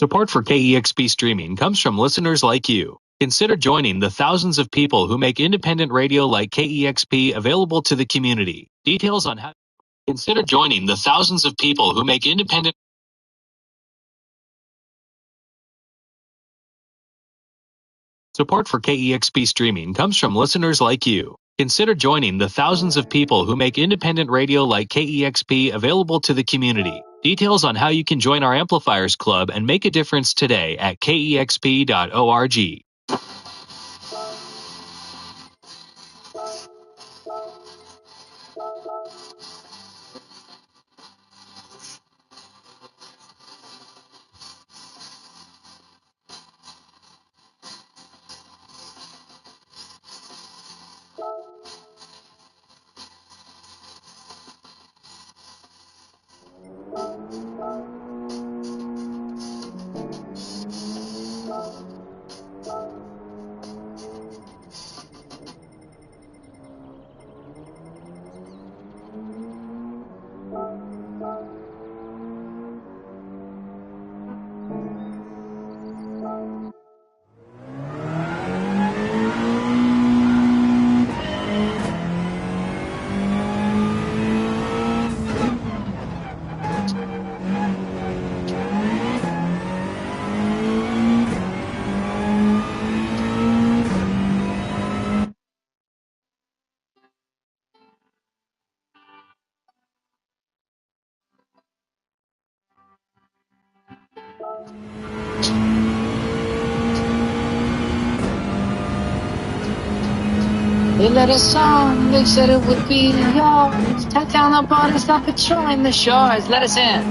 Support for KEXP streaming comes from listeners like you. Consider joining the thousands of people who make independent radio like KEXP available to the community. Details on how Consider joining the thousands of people who make independent Support for KEXP streaming comes from listeners like you. Consider joining the thousands of people who make independent radio like KEXP available to the community. Details on how you can join our Amplifiers Club and make a difference today at kexp.org. They let us on, they said it would be yours. Tie down the borders, stop patrolling the shores. Let us in.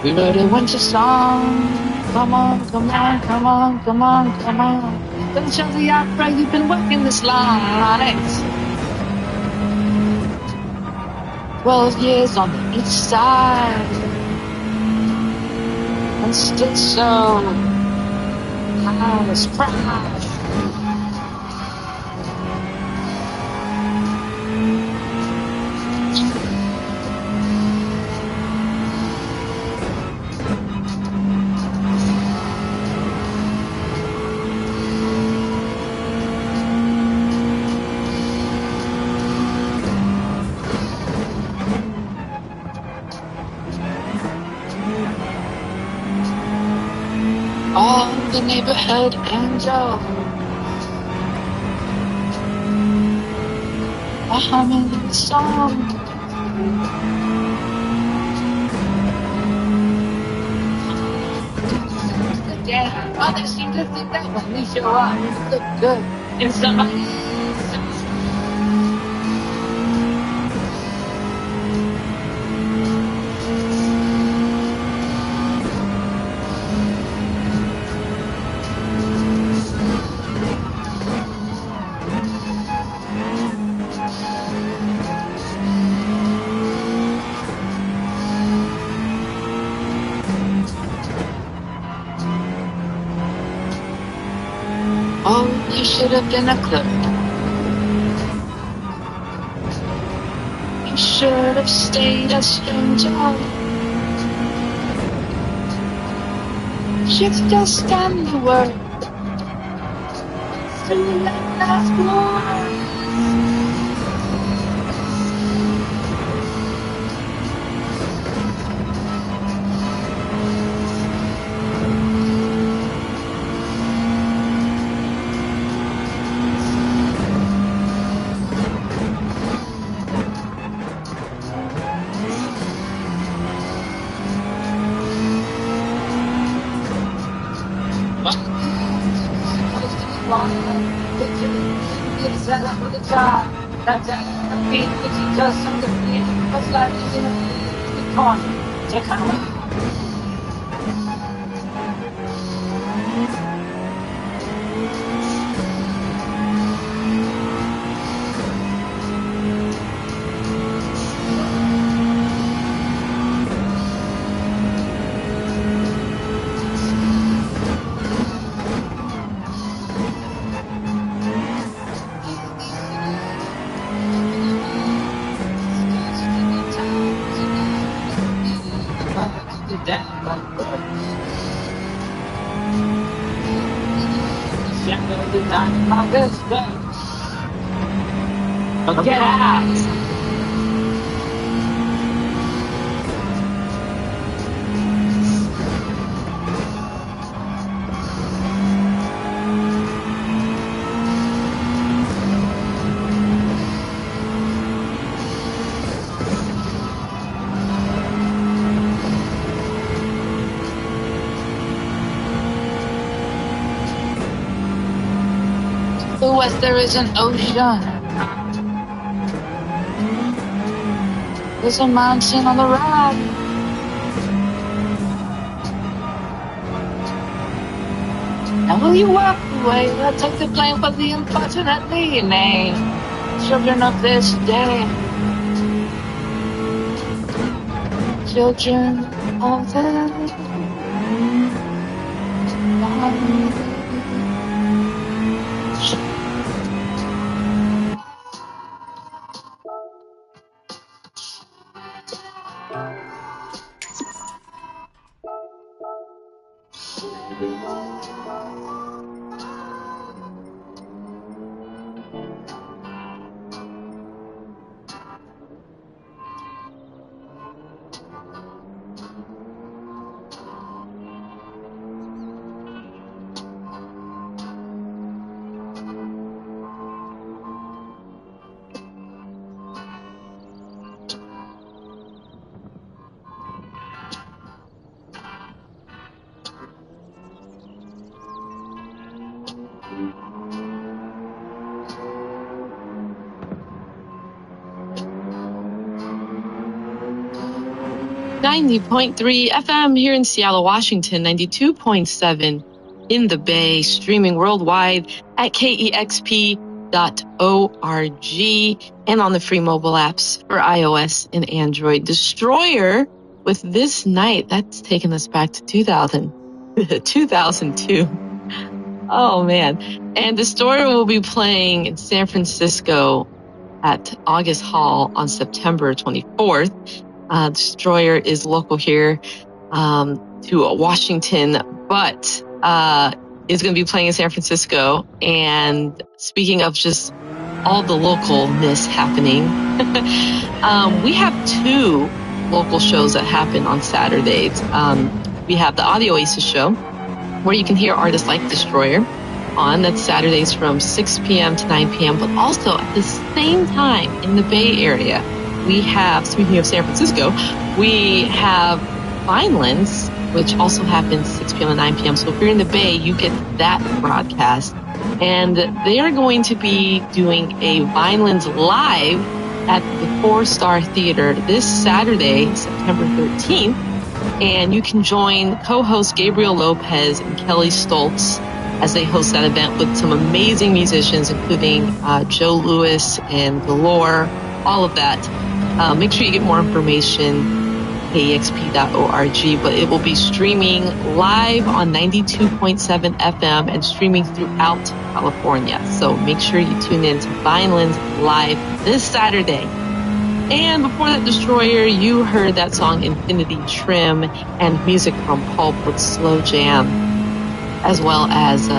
We wrote a winter song. Come on, come on, come on, come on, come on. Don't show the opera, you've been working this long night. 12 years on the east side. And still so I was proud. All the neighborhood angel are humming the song. Yeah, others seem to think that when we show up, we look good in somebody's. Oh, you should have been a clerk. You should have stayed a stranger. Should just done the work. Still that last word. Set up for the job. That's it. The beat that you just on the beat. What's like is in the corner. Take on it. Shadow the night, my best friend. Get out! To the west there is an ocean. There's a mountain on the right. And will you walk away? I'll take the blame for the unfortunately named children of this day. Children of this day. .3 FM here in Seattle, Washington, 92.7 in the Bay, streaming worldwide at KEXP.org and on the free mobile apps for iOS and Android. Destroyer with This Night, that's taking us back to 2002. Oh, man. And Destroyer will be playing in San Francisco at August Hall on September 24th. Destroyer is local here to Washington, but is going to be playing in San Francisco. And speaking of just all the localness happening, we have two local shows that happen on Saturdays. We have the Audio Oasis show, where you can hear artists like Destroyer on. That's Saturdays from 6 p.m. to 9 p.m. But also at the same time in the Bay Area, we have, speaking of San Francisco, we have Vinelands, which also happens 6 p.m. to 9 p.m. So if you're in the Bay, you get that broadcast. And they are going to be doing a Vinelands Live at the 4-Star Theater this Saturday, September 13th. And you can join co-host Gabriel Lopez and Kelly Stoltz as they host that event with some amazing musicians, including Joe Lewis and Galore, all of that. Make sure you get more information, KEXP.org, but it will be streaming live on 92.7 FM and streaming throughout California. So make sure you tune in to Vinelands Live this Saturday. And before that, Destroyer, you heard that song Infinity Trim and music from Pulp with Slow Jam, as well as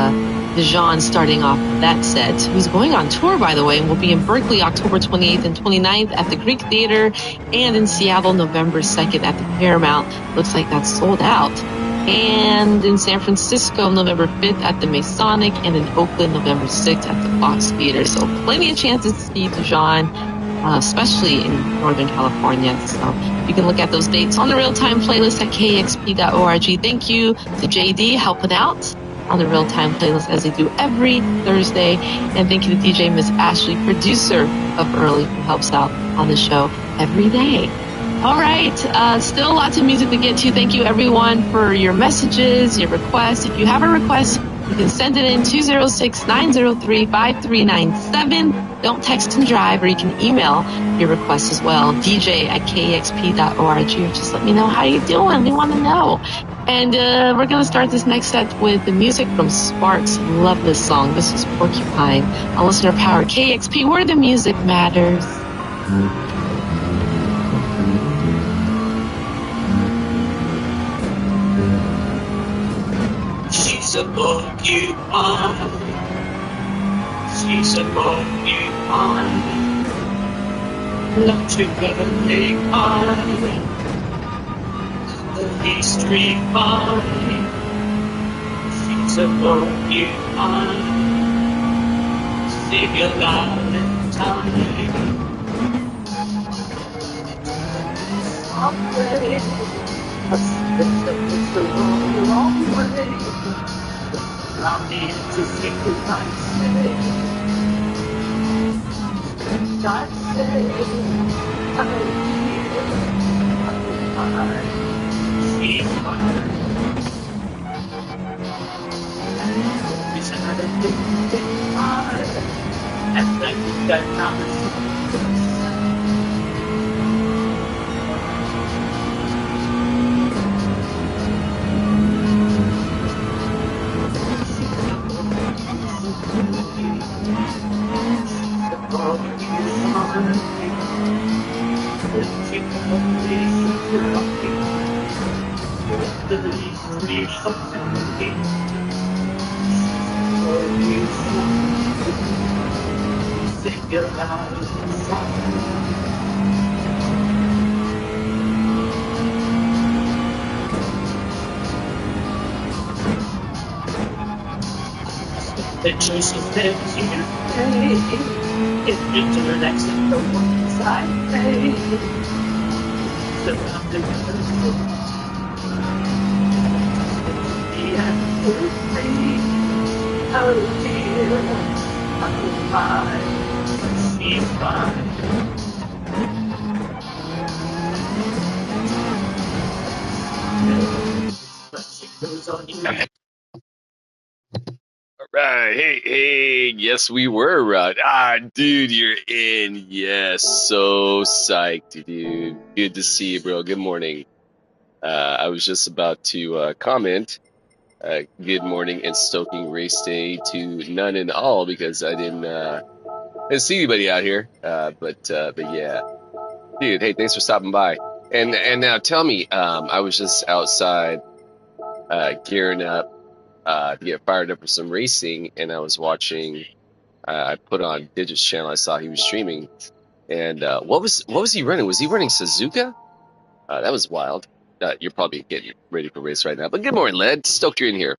Dijon starting off that set, who's going on tour, by the way, and will be in Berkeley October 28th and 29th at the Greek Theater, and in Seattle November 2nd at the Paramount. Looks like that's sold out. And in San Francisco November 5th at the Masonic, and in Oakland November 6th at the Fox Theater. So plenty of chances to see Dijon, especially in Northern California. So you can look at those dates on the real-time playlist at KEXP.org. Thank you to JD helping out on the real-time playlist as they do every Thursday. And thank you to DJ Miss Ashley, producer of Early, who helps out on the show every day. All right, still lots of music to get to. Thank you, everyone, for your messages, your requests. If you have a request, you can send it in 206-903-5397. Don't text and drive, or you can email your request as well, dj@kexp.org, or just let me know how you're doing. We want to know. And we're going to start this next set with the music from Sparks. Love this song. This is Porcupine on Listener Power KXP, where the music matters. She's a porcupine. She's a porcupine. Not you gonna make mine. The pastry pie. She's a porcupine. Sing a loud and time. Someday, a step is the wrong way. Allow me to say goodnight, say. I say, I'm here, she's mine. It's another big pie, and I think that now is the choice is there to pay. If you to relax and the ones I pay. So I'm the person. The answer is me. Oh dear, oh my, she's fine. But she goes on you. Right. Hey, yes, we were right. Dude, you're in. Yes, so psyched, dude. Good to see you, bro. Good morning. I was just about to comment, good morning and stoking race day to none and all because I didn't see anybody out here. But yeah, dude, hey, thanks for stopping by. And now tell me, I was just outside, gearing up, to get fired up for some racing, and I was watching. I put on Digit's channel. I saw he was streaming, and what was he running? Was he running Suzuka? That was wild. You're probably getting ready for race right now. But good morning, Led. Stoked you're in here.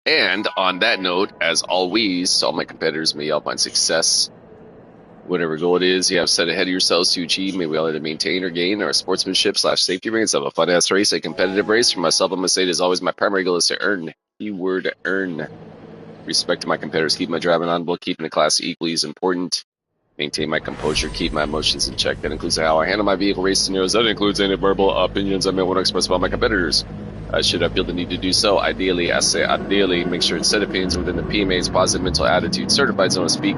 And on that note, as always, to all my competitors, may y'all find success. Whatever goal it is you have set ahead of yourselves to achieve, may we all either maintain or gain our sportsmanship/safety rings of a fun-ass race, a competitive race. For myself, I'm going to say it is always my primary goal is to earn. Keyword earn. Respect to my competitors, keep my driving on book, keeping the class equally as important. Maintain my composure, keep my emotions in check. That includes how I handle my vehicle race scenarios. That includes any verbal opinions I may want to express about my competitors. Should I feel the need to do so, ideally, I say ideally, make sure to set opinions within the PMA's positive mental attitude, certified zone to speak.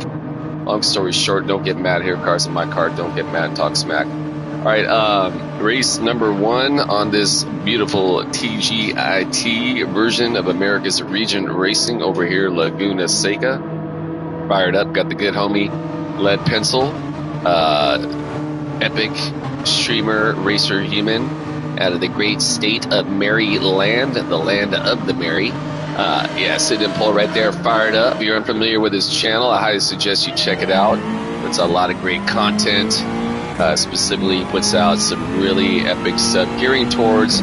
Long story short, don't get mad here, cars in my car, don't get mad and talk smack. All right, race number 1 on this beautiful TGIT version of America's Region Racing over here, Laguna Seca. Fired up, got the good homie Lead Pencil, epic streamer, racer, human, out of the great state of Maryland, the land of the Mary. Yeah, sit and pull right there, fired up. If you're unfamiliar with his channel, I highly suggest you check it out. It's a lot of great content. Specifically, he puts out some really epic stuff gearing towards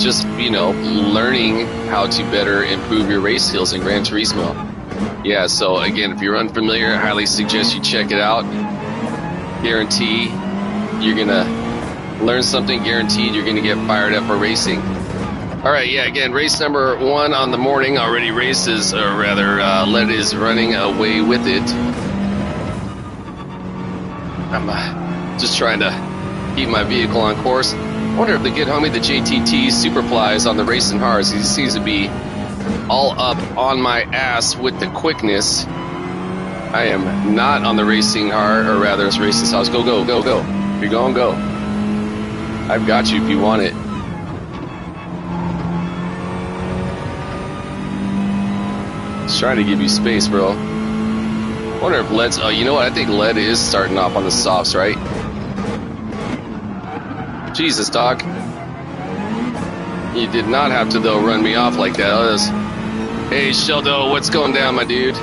just, learning how to better improve your race skills in Gran Turismo. Yeah, so again, if you're unfamiliar, I highly suggest you check it out. Guarantee you're going to learn something. Guaranteed you're going to get fired up for racing. All right, yeah, again, race number 1 on the morning. Already races, or rather, Led is running away with it. I'm just trying to keep my vehicle on course. I wonder if the good homie, the JTT Superfly, is on the racing cars. He seems to be all up on my ass with the quickness. I am not on the racing hard, or rather, it's racing house. Go, go, go, go. If you're going, go. I've got you if you want it. Just trying to give you space, bro. I wonder if Led's... Oh, you know what? I think Led is starting off on the softs, right? Jesus, dog. You did not have to, though, run me off like that. Hey, Sheldo, what's going down, my dude?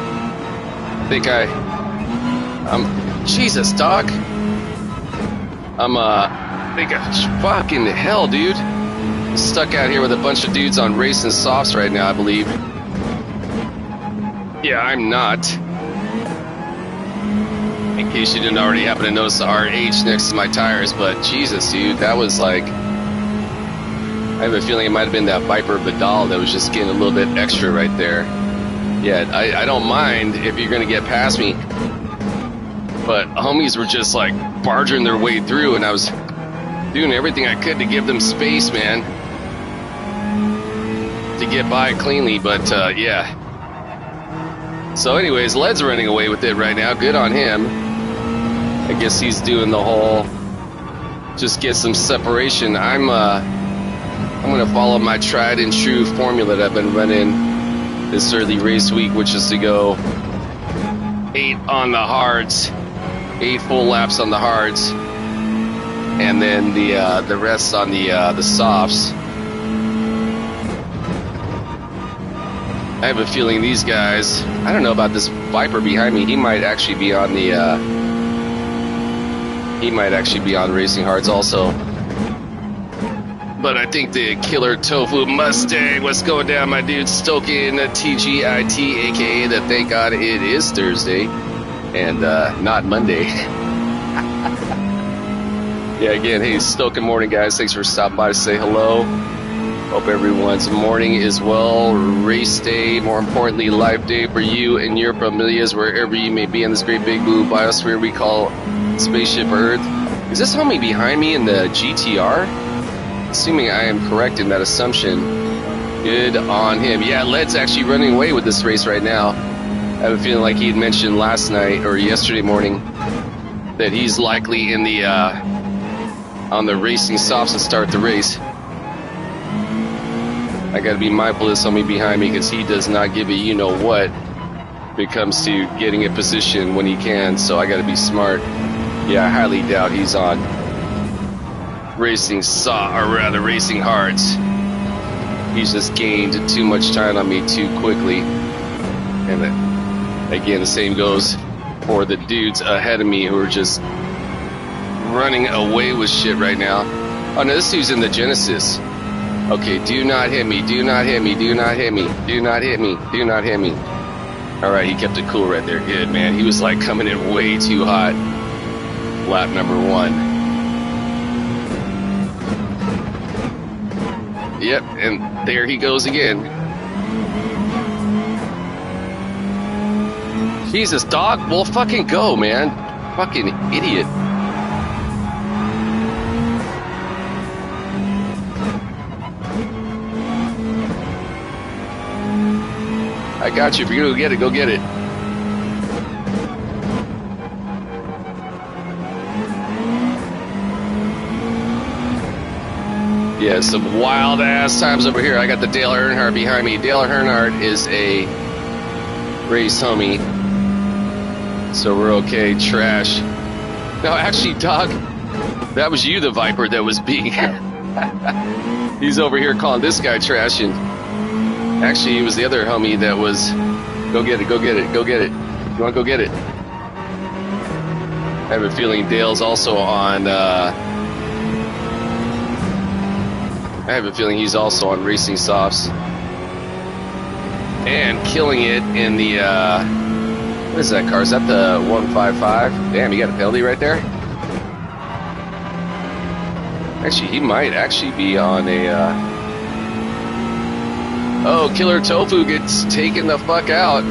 Jesus, dog. Fucking hell, dude. I'm stuck out here with a bunch of dudes on racing softs right now, I believe. Yeah, I'm not. In case you didn't already happen to notice the RH next to my tires, but Jesus, dude, that was like... I have a feeling it might have been that Viper Vidal that was just getting a little bit extra right there. Yeah, I don't mind if you're going to get past me. But homies were just like barging their way through, and I was doing everything I could to give them space, man. To get by cleanly, but yeah. So anyways, Led's running away with it right now. Good on him. I guess he's doing the whole just get some separation. I'm going to follow my tried and true formula that I've been running this early race week, which is to go 8 on the hards, 8 full laps on the hards, and then the rest on the softs. I have a feeling these guys, I don't know about this Viper behind me, he might actually be on racing hards also. But I think the Killer Tofu Mustang, what's going down, my dude? Stoking TGIT, aka the thank God it is Thursday and not Monday. Yeah, again, hey, Stoking morning, guys. Thanks for stopping by to say hello. Hope everyone's morning is well. Race day, more importantly, life day for you and your familias, wherever you may be in this great big blue biosphere we call Spaceship Earth. Is this homie behind me in the GTR? Assuming I am correct in that assumption. Good on him. Yeah, Led's actually running away with this race right now. I have a feeling like he had mentioned last night or yesterday morning that he's likely in the on the racing softs to start the race. I got to be mindful of somebody behind me because he does not give a you-know-what when it comes to getting a position when he can, so I got to be smart. Yeah, I highly doubt he's on racing hards. He's just gained too much time on me too quickly. And again, the same goes for the dudes ahead of me who are just running away with shit right now. Oh no, this dude's in the Genesis. Okay, do not hit me, do not hit me, do not hit me, do not hit me, do not hit me. Alright, he kept it cool right there. Good, man. He was like coming in way too hot. Lap number 1. Yep, and there he goes again. Jesus, dog. Well, fucking go, man. Fucking idiot. I got you. If you're gonna go get it, go get it. Yeah, some wild ass times over here. I got the Dale Earnhardt behind me. Dale Earnhardt is a race homie, so we're okay. Trash. No, actually, dog, that was you, the Viper, that was being. He's over here calling this guy trash, and actually, it was the other homie that was. Go get it, go get it, go get it. You want to go get it? I have a feeling Dale's also on. I have a feeling he's also on racing softs and killing it in the what is that car? Is that the 155? Damn, he got a penalty right there. Actually, he might actually be on a oh, Killer Tofu gets taken the fuck out.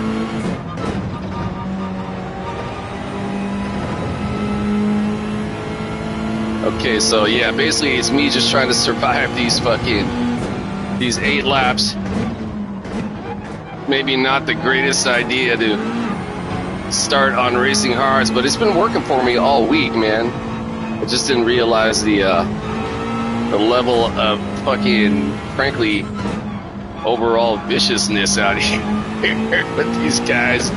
Okay, so yeah, basically it's me just trying to survive these 8 laps. Maybe not the greatest idea to start on racing hards, but it's been working for me all week, man. I just didn't realize the level of fucking, frankly, overall viciousness out here with these guys.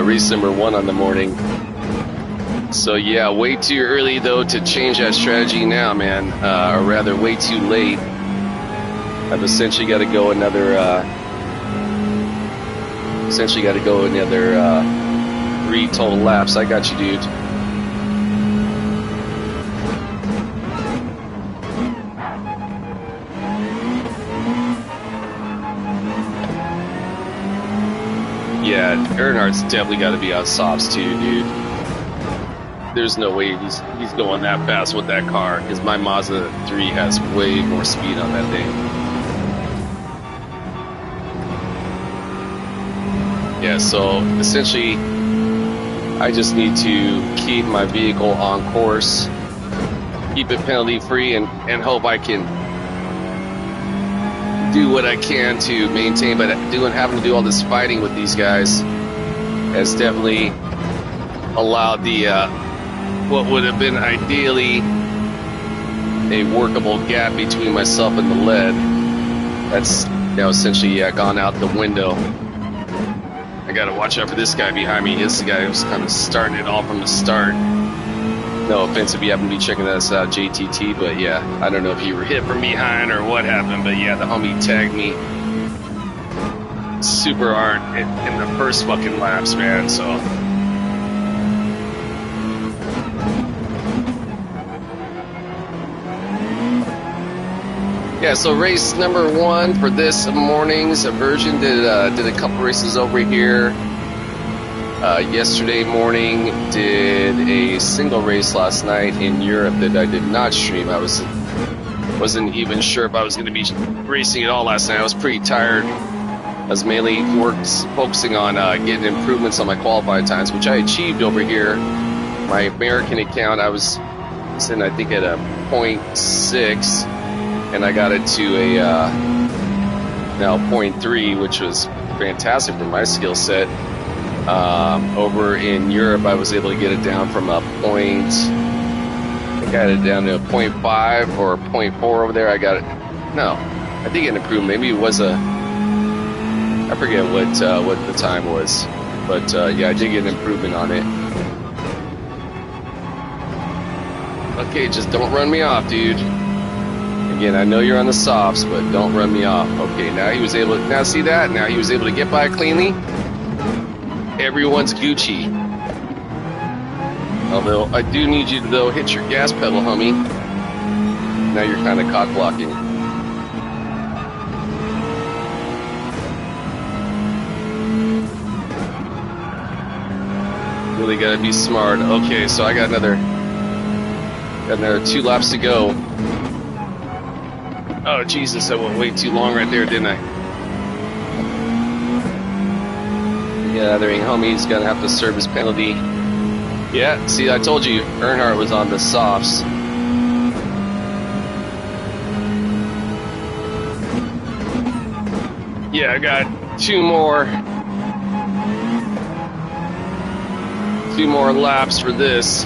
Race number 1 on the morning. So yeah, way too early though to change that strategy now, man. Or rather, way too late. I've essentially got to go another essentially got to go another 3 total laps. I got you, dude. Yeah, Earnhardt's definitely got to be on softs too, dude. There's no way he's going that fast with that car, because my Mazda 3 has way more speed on that thing. Yeah, so essentially I just need to keep my vehicle on course, keep it penalty free, and hope I can do what I can to maintain. But having to do all this fighting with these guys has definitely allowed the what would have been ideally a workable gap between myself and the lead. That's now essentially gone out the window. I gotta watch out for this guy behind me. This guy was kind of starting it all from the start. No offense if you happen to be checking us out, JTT, but yeah, I don't know if you were hit from behind or what happened, but yeah, the homie tagged me super hard in the first fucking laps, man, so. Yeah, so race number 1 for this morning's version did a couple races over here. Yesterday morning did a single race last night in Europe that I did not stream. I wasn't even sure if I was going to be racing at all last night. I was pretty tired. I was mainly focusing on getting improvements on my qualifying times, which I achieved over here. My American account, I was sitting, I think, at a 0.6. And I got it to a now 0.3, which was fantastic for my skill set. Over in Europe, I was able to get it down from a point. I got it down to a 0.5 or 0.4 over there. I got it. No, I think it improved. Maybe it was a. I forget what the time was, but yeah, I did get an improvement on it. Okay, just don't run me off, dude. Again, I know you're on the softs, but don't run me off. Okay, now he was able to, now see that? Now he was able to get by cleanly. Everyone's Gucci. Although, I do need you to, though, hit your gas pedal, homie. Now you're kind of cock blocking. Really gotta be smart. Okay, so I got another 2 laps to go. Oh, Jesus, I went way too long right there, didn't I? Gathering homies, gonna have to serve his penalty. Yeah, see, I told you, Earnhardt was on the softs. Yeah, I got 2 more laps for this.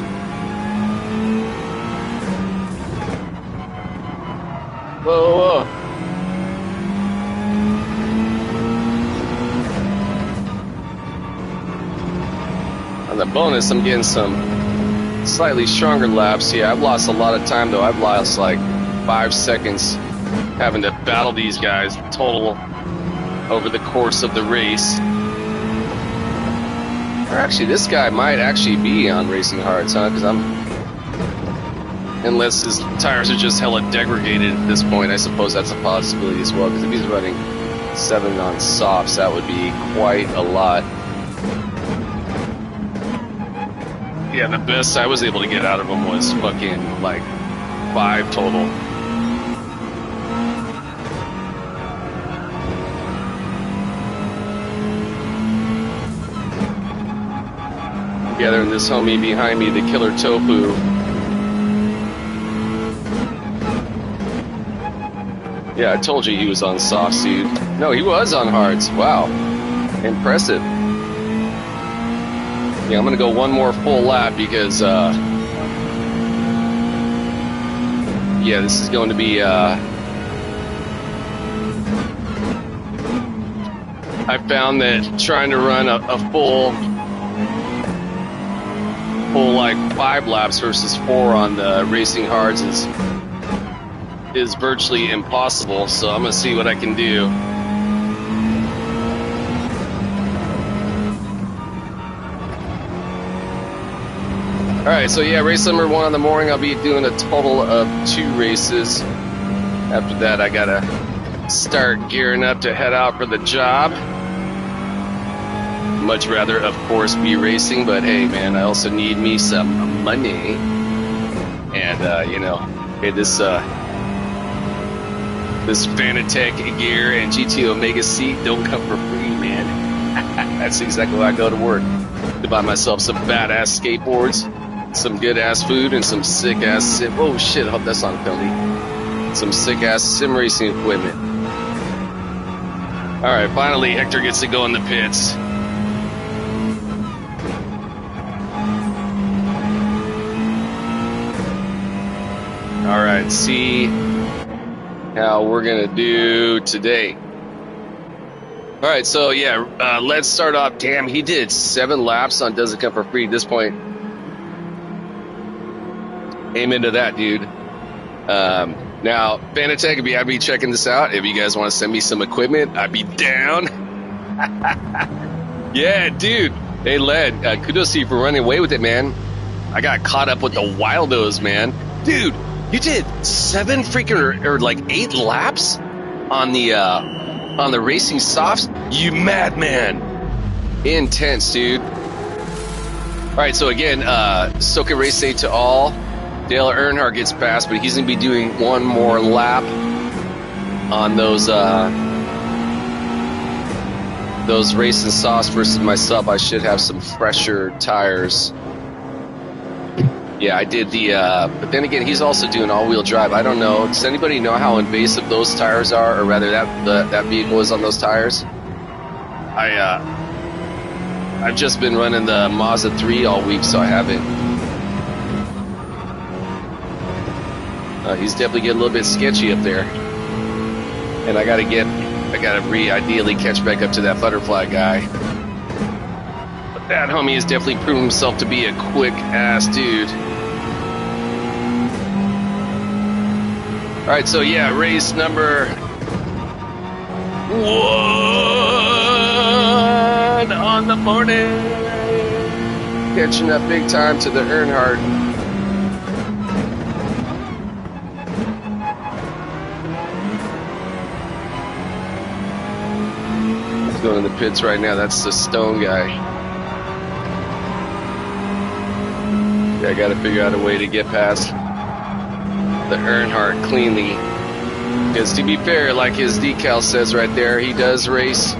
Whoa. On the bonus, I'm getting some slightly stronger laps. Yeah, I've lost a lot of time, though. I've lost like 5 seconds having to battle these guys total over the course of the race. Or actually, this guy might actually be on Racing Hards, huh? Because unless his tires are just hella degraded at this point, I suppose that's a possibility as well. Because if he's running 7 on softs, that would be quite a lot. Yeah, the best I was able to get out of him was fucking like 5 total. Gathering this homie behind me, the Killer Tofu. Yeah, I told you he was on softs, dude. No, he was on hards. Wow. Impressive. Yeah, I'm gonna go one more full lap because, yeah, this is going to be, I found that trying to run a full like 5 laps versus 4 on the Racing Hards is virtually impossible, so I'm gonna see what I can do. All right, so yeah, race number 1 in the morning. I'll be doing a total of 2 races. After that, I gotta start gearing up to head out for the job. Much rather, of course, be racing, but hey, man, I also need me some money. And you know, hey, this Fanatec gear and GT Omega seat don't come for free, man. That's exactly why I go to work, to buy myself some badass skateboards, some good ass food, and some sick ass sim. Oh shit! I hope that's on penalty. Some sick ass sim racing equipment. All right, finally Hector gets to go in the pits. All right, see how we're gonna do today. All right, so yeah, let's start off. Damn, he did 7 laps on Doesn't Come for Free at this point. Amen to that, dude. Now, Fanatec, if I'd be checking this out, if you guys want to send me some equipment, I'd be down. Yeah, dude. Hey, Led, kudos to you for running away with it, man. I got caught up with the Wildos, man. Dude, you did 7 freaking or like 8 laps on the racing softs. You madman! Intense, dude. All right, so again, Soka race day to all. Dale Earnhardt gets passed, but he's gonna be doing 1 more lap on those racing softs versus myself. I should have some fresher tires. Yeah, I did but then again, he's also doing all-wheel drive. I don't know. Does anybody know how invasive those tires are, or rather that vehicle is on those tires? I've just been running the Mazda 3 all week, so I haven't. He's definitely getting a little bit sketchy up there, and I gotta ideally catch back up to that butterfly guy. But that homie has definitely proven himself to be a quick ass dude. All right, so yeah, race number 1 on the morning. Catching up big time to the Earnhardt. He's going in the pits right now. That's the Stone guy. Yeah, I got to figure out a way to get past the Earnhardt cleanly, because to be fair, like his decal says right there, he does race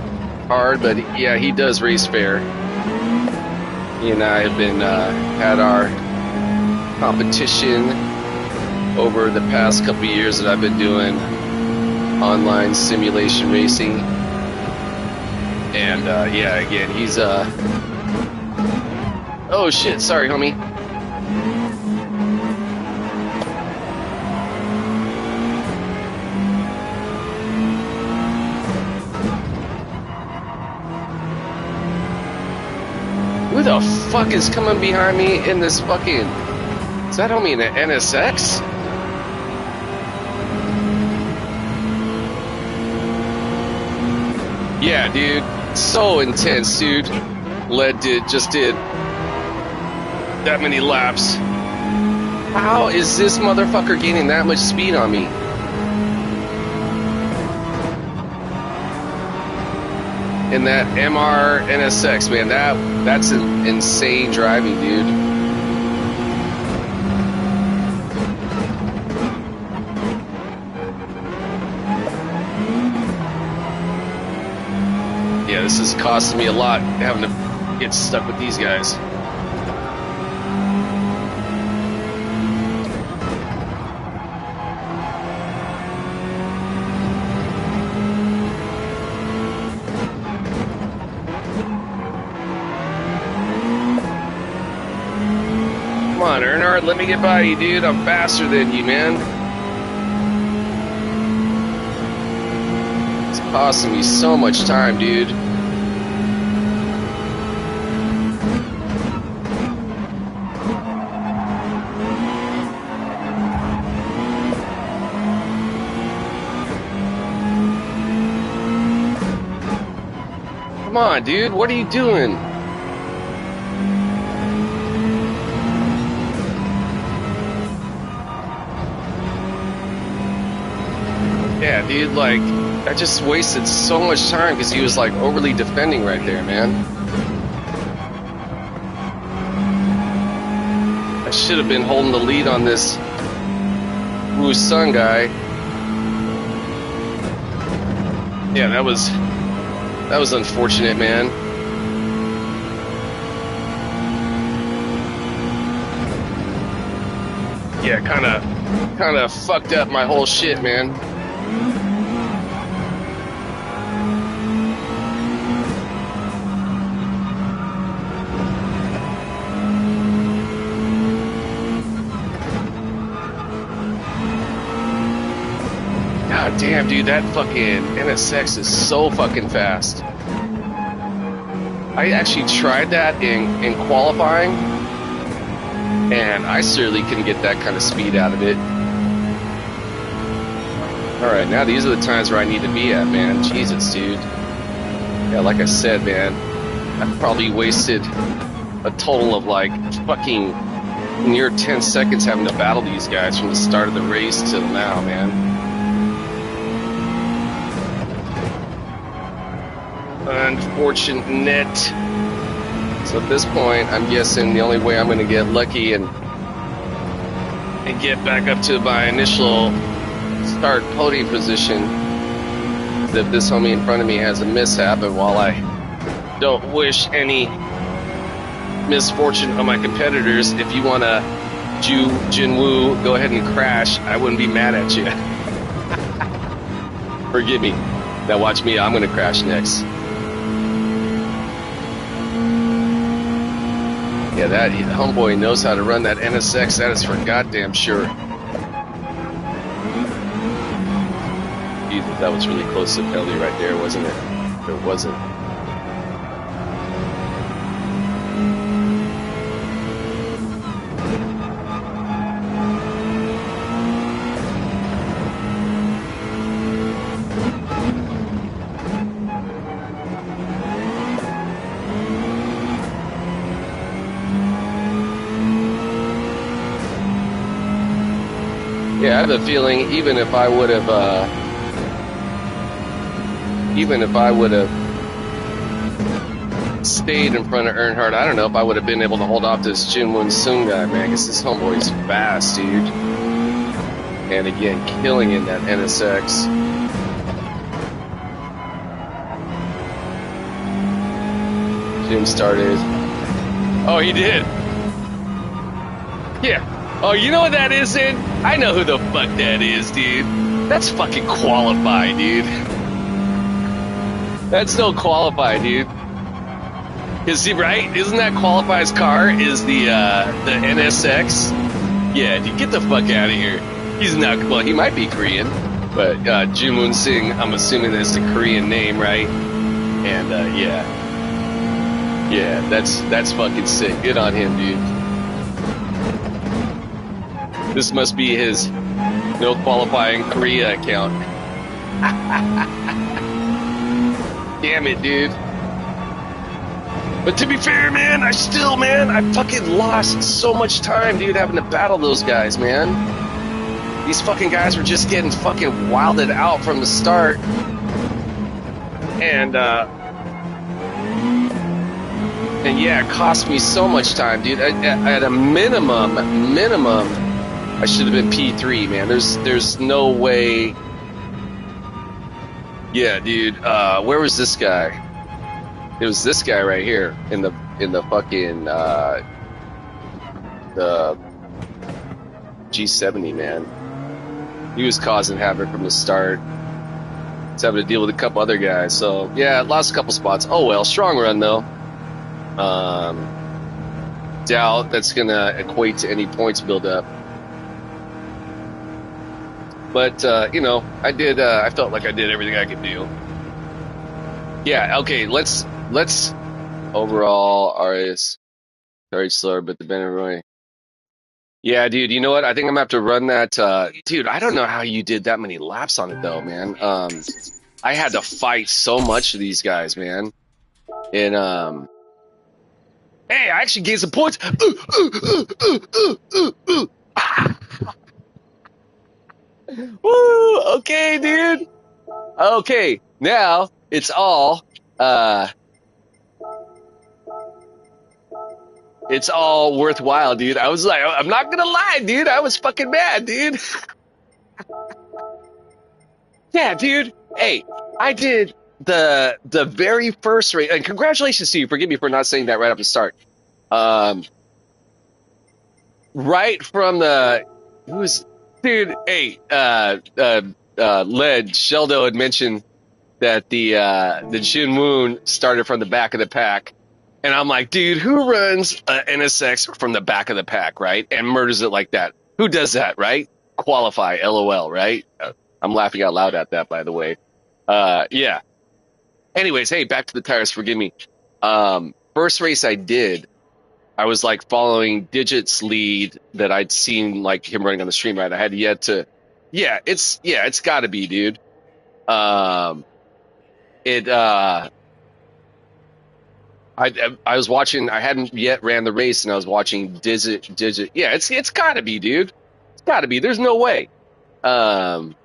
hard, but yeah, he does race fair. He and I have been had our competition over the past couple of years that I've been doing online simulation racing, and yeah, again, he's oh shit, sorry homie. Who the fuck is coming behind me in this fucking... Is that homie in an NSX? Yeah, dude. So intense, dude. Just did that many laps. How is this motherfucker gaining that much speed on me? In that MR NSX, man, that's an insane driving, dude. Yeah, this is costing me a lot, having to get stuck with these guys. Come on, Earnhardt, let me get by you, dude. I'm faster than you, man. It's costing me so much time, dude. Come on, dude. What are you doing? Yeah, dude, like, I just wasted so much time because he was, like, overly defending right there, man. I should have been holding the lead on this Wu Sun guy. Yeah, that was unfortunate, man. Yeah, kind of fucked up my whole shit, man. God damn, dude, that fucking NSX is so fucking fast. I actually tried that in qualifying, and I certainly couldn't get that kind of speed out of it. Alright, now these are the times where I need to be at, man. Jesus, dude. Yeah, like I said, man, I've probably wasted a total of like fucking near 10 seconds having to battle these guys from the start of the race till now, man. Unfortunate. So at this point, I'm guessing the only way I'm going to get lucky and get back up to my initial start podium position is if this homie in front of me has a mishap, and while I don't wish any misfortune on my competitors, if you want to Jinwoo go ahead and crash, I wouldn't be mad at you. Forgive me. Now watch me, I'm going to crash next. Yeah, that homeboy knows how to run that NSX, that is for goddamn sure. Jesus, that was really close to penalty right there, wasn't it? It wasn't. Yeah, I have a feeling even if I would have stayed in front of Earnhardt, I don't know if I would have been able to hold off this Jin Woon Soon guy, man, because this homeboy's fast, dude. And again, killing in that NSX. Jim started. Oh, he did. Yeah. Oh, you know what that is, Sid? I know who the fuck that is, dude. That's fucking qualified, dude. That's no qualified, dude. Cause see, right? Isn't that qualified's car is the NSX? Yeah, dude, get the fuck out of here. He's not. Well, he might be Korean, but Jim Moon Singh, I'm assuming that's the Korean name, right? And yeah, that's fucking sick. Good on him, dude. This must be his no qualifying Korea account. Damn it, dude. But to be fair, man, I fucking lost so much time, dude, having to battle those guys, man. These fucking guys were just getting fucking wilded out from the start. And yeah, it cost me so much time, dude. At a minimum, I should have been P3, man. There's no way. Yeah, dude. Where was this guy? It was this guy right here in the fucking the G70, man. He was causing havoc from the start. He's having to deal with a couple other guys. So yeah, lost a couple spots. Oh well, strong run though. Doubt that's gonna equate to any points build up. But, you know, I felt like I did everything I could do. Yeah, okay, let's, overall, RS, sorry, slower, but the Ben and Roy. Yeah, dude, you know what? I think I'm gonna have to run that, dude, I don't know how you did that many laps on it, though, man. I had to fight so much of these guys, man. And, hey, I actually gained some points. Woo! Okay, dude. Okay, now uh it's all worthwhile, dude. I was like, I'm not gonna lie, dude. I was fucking mad, dude. Yeah, dude. Hey, I did the very first race, and congratulations to you. Forgive me for not saying that right off the start. Um, right from the who's dude. Hey, Led Sheldo had mentioned that the Jin Woon started from the back of the pack. And I'm like, dude, who runs NSX from the back of the pack, right? And murders it like that? Who does that, right? Qualify, LOL, right? I'm laughing out loud at that, by the way. Yeah. Anyways, hey, back to the tires. Forgive me. First race I did, I was like following Digit's lead that I'd seen like him running on the stream, right? I had yet to, it's got to be, dude. Um, it I was watching. I hadn't yet ran the race, and I was watching Digit. Yeah, it's got to be, dude. It's got to be. There's no way. Um,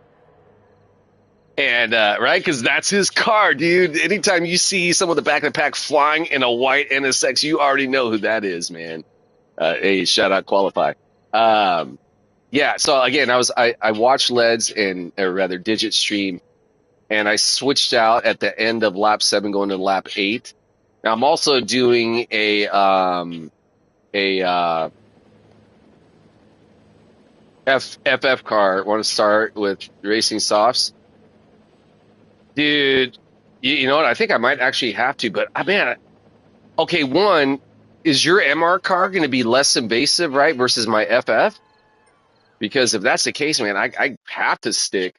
and right, because that's his car, dude. Anytime you see someone in the back of the pack flying in a white NSX, you already know who that is, man. Hey, shout out Qualify. Yeah. So again, I watched Led's and or rather Digit stream, and I switched out at the end of lap 7, going to lap 8. Now I'm also doing a FF car. Want to start with racing softs, dude? You know what? I think I might actually have to, but man, okay. One, is your MR car going to be less invasive, right, versus my FF? Because if that's the case, man, I have to stick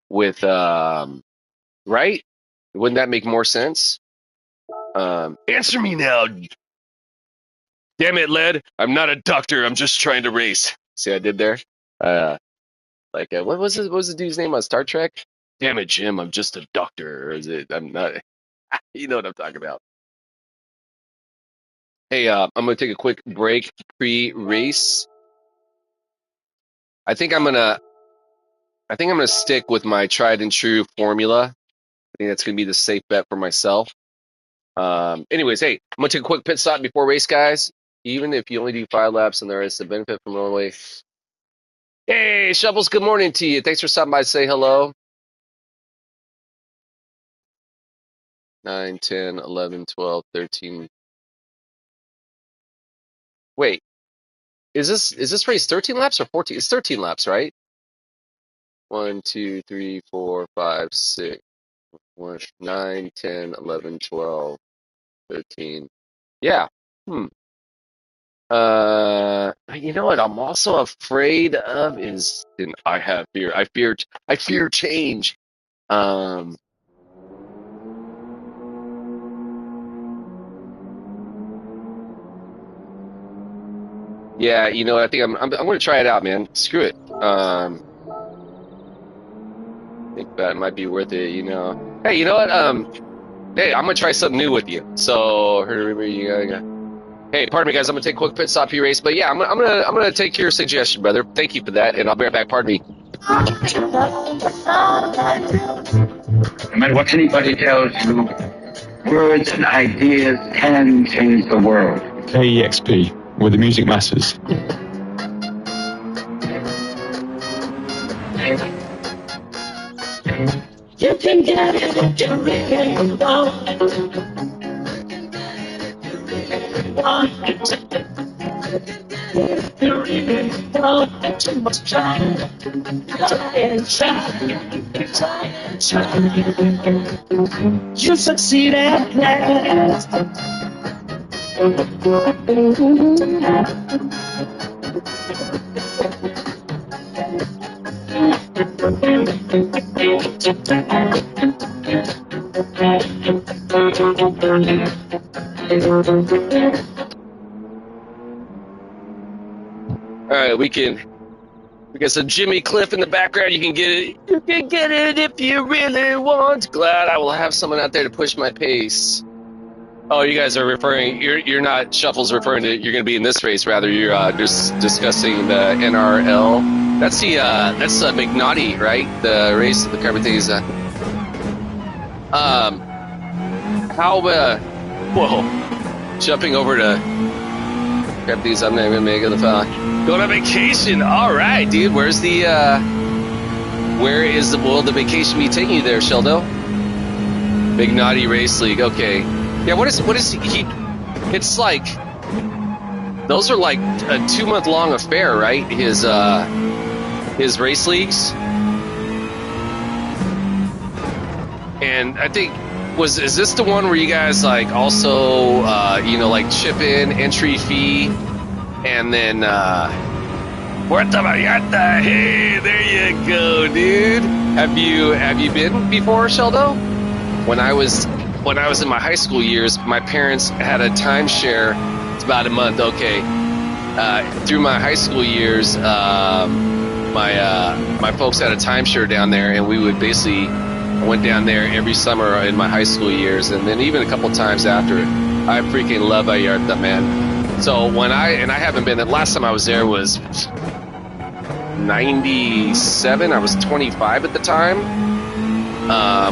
with right. Wouldn't that make more sense? Answer me now. Damn it, Led. I'm not a doctor. I'm just trying to race. See what I did there? What was it? What was the dude's name on Star Trek? Damn it, Jim. I'm just a doctor. Or is it? I'm not. You know what I'm talking about. Hey, I'm gonna take a quick break pre-race. I think I'm gonna stick with my tried and true formula. I think that's gonna be the safe bet for myself. Anyways, hey, I'm gonna take a quick pit stop before race, guys. Even if you only do 5 laps and there is a benefit from Norway. Hey, Shovels, good morning to you. Thanks for stopping by to say hello. 9, 10, 11, 12, 13. Wait, is this race 13 laps or 14? It's 13 laps, right? 1, 2, 3, 4, 5, 6, 1, 9, 10, 11, 12, 13. Yeah. You know what I'm also afraid of is, and I have fear. I fear change. Um, yeah, you know, I think I'm going to try it out, man. Screw it. I think that might be worth it, you know. Hey, you know what? Hey, I'm going to try something new with you. So, hey, pardon me, guys. I'm going to take a quick pit stop here, race. But yeah, I'm gonna take your suggestion, brother. Thank you for that, and I'll be right back. Pardon me. No matter what anybody tells you, words and ideas can change the world. KEXP, where the music matters. You can get it if you really want it. If you really want it, you must try and try and try. You succeed at last. All right, we got some Jimmy Cliff in the background. You can get it. You can get it if you really want. Glad I will have someone out there to push my pace. Oh, you guys are referring. You're not Shuffle's referring to. You're going to be in this race. Rather, you're just discussing the NRL. That's the McNaughty, right? The race of the carbon things. How? Whoa! Jumping over to grab these. I'm not going to make it the fella. Going on vacation. All right, dude. Where's the? Where is the? Will the vacation be taking you there, Sheldo? McNaughty Race League. Okay. Yeah, what is he? It's like those are like a 2-month long affair, right? His race leagues, and I think is this the one where you guys like also like chip in entry fee, and then Puerto Vallarta? Hey, there you go, dude. Have you been before, Sheldo? When I was in my high school years, my parents had a timeshare. It's about a month, okay. Through my high school years, my folks had a timeshare down there, and we would basically went down there every summer in my high school years, and then even a couple times after. I freaking love Vallarta, man. So I haven't been. The last time I was there was 97. I was 25 at the time.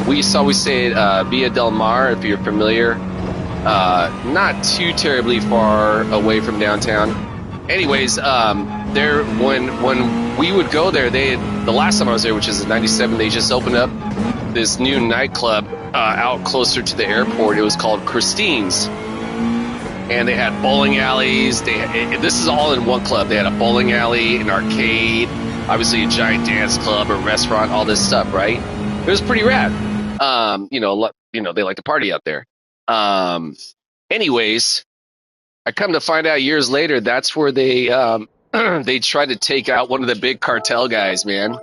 We used to always say Villa del Mar, if you're familiar. Not too terribly far away from downtown. Anyways, there when we would go there, the last time I was there, which is in '97, they just opened up this new nightclub out closer to the airport. It was called Christine's, and they had bowling alleys. This is all in one club. They had a bowling alley, an arcade, obviously a giant dance club, a restaurant, all this stuff, right? It was pretty rad. They like to party out there. Anyways, I come to find out years later, that's where they they tried to take out one of the big cartel guys, man.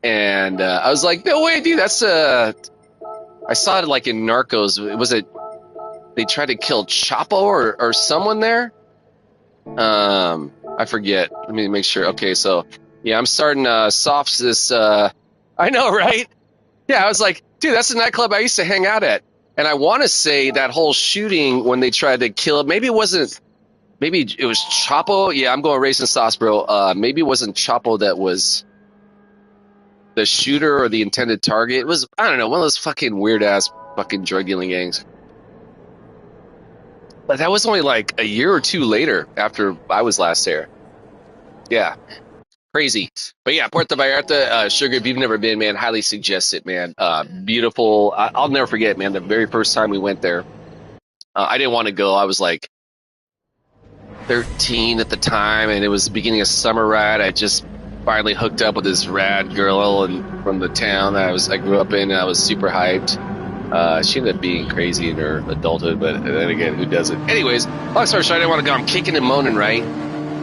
And I was like, no way, dude. That's I saw it like in Narcos. Was it? They tried to kill Chapo or someone there. I forget. Let me make sure. Okay, so yeah, I'm starting softs this. I know, right? Yeah, I was like, dude, that's the nightclub I used to hang out at. And I want to say that whole shooting when they tried to kill him, maybe it was Chapo. Yeah, I'm going racing sauce, bro. Maybe it wasn't Chapo that was the shooter or the intended target. It was, I don't know, one of those fucking weird ass fucking drug dealing gangs. But that was only like a year or two later after I was last there. Yeah. Crazy. But yeah, Puerto Vallarta, Sugar, if you've never been, man, highly suggest it, man. Beautiful. I'll never forget, man, the very first time we went there. I didn't want to go. I was like 13 at the time, and it was the beginning of summer ride. I just finally hooked up with this rad girl from the town that I grew up in, and I was super hyped. She ended up being crazy in her adulthood, but then again, who doesn't? Anyways, long story short, I didn't want to go. I'm kicking and moaning, right?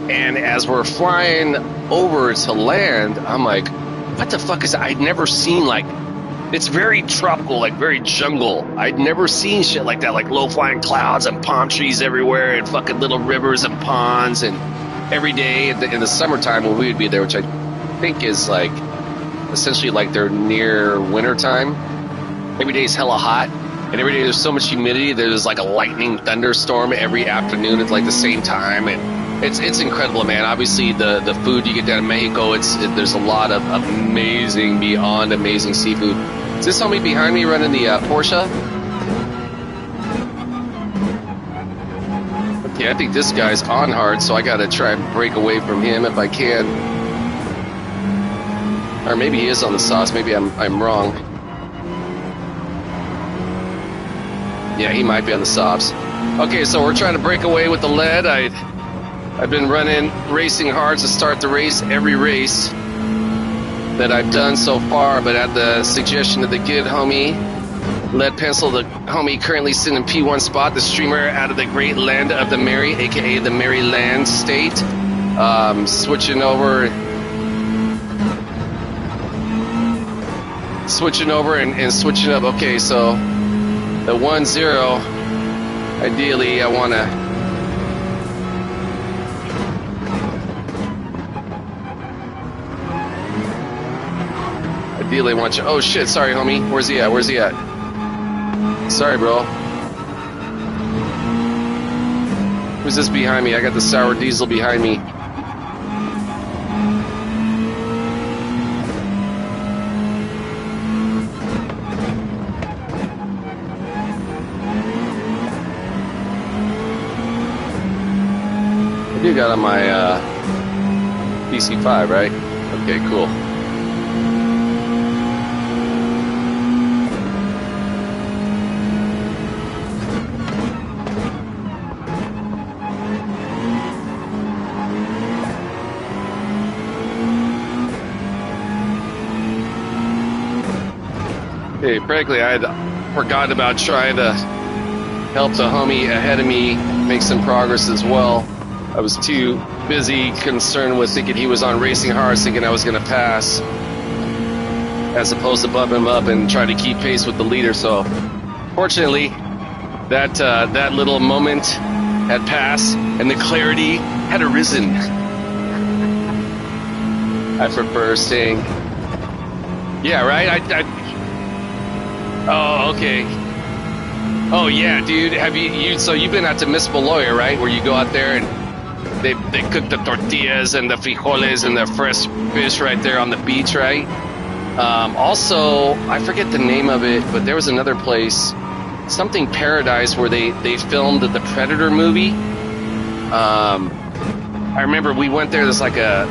And as we're flying over to land, I'm like, what the fuck is that? I'd never seen, like, it's very tropical, like very jungle. I'd never seen shit like that, like low-flying clouds and palm trees everywhere and fucking little rivers and ponds. And every day in the summertime when we would be there, which I think is like essentially like they're near wintertime, every day is hella hot. And every day there's so much humidity. There's like a lightning thunderstorm every afternoon at like the same time. And it's incredible, man. Obviously, the food you get down in Mexico, there's a lot of amazing, beyond amazing seafood. Is this homie behind me running the Porsche? Okay, I think this guy's on hard, so I gotta try and break away from him if I can. Or maybe he is on the sauce. Maybe I'm wrong. Yeah, he might be on the softs. Okay, so we're trying to break away with the lead. I've been racing hard to start the race, every race that I've done so far, but at the suggestion of the good homie, Lead Pencil, the homie currently sitting in P1 spot, the streamer out of the great land of the Mary, aka the Maryland state, switching over and switching up. Okay, so the 1-0, ideally I want to Ideally, want you. Oh shit! Sorry, homie. Where's he at? Where's he at? Sorry, bro. Who's this behind me? I got the sour diesel behind me. I do got on my PC5, right? Okay, cool. Hey, frankly, I had forgotten about trying to help the homie ahead of me make some progress as well. I was too busy concerned with thinking he was on racing hard, thinking I was going to pass, as opposed to bumping him up and trying to keep pace with the leader. So, fortunately, that little moment had passed and the clarity had arisen. I prefer saying, yeah, right? Oh, okay. Oh, yeah, dude. Have so you've been out to Miss Beloya, right? Where you go out there and they cook the tortillas and the frijoles and the fresh fish right there on the beach, right? Also, I forget the name of it, but there was another place, something Paradise, where they filmed the Predator movie. I remember we went there. There's like a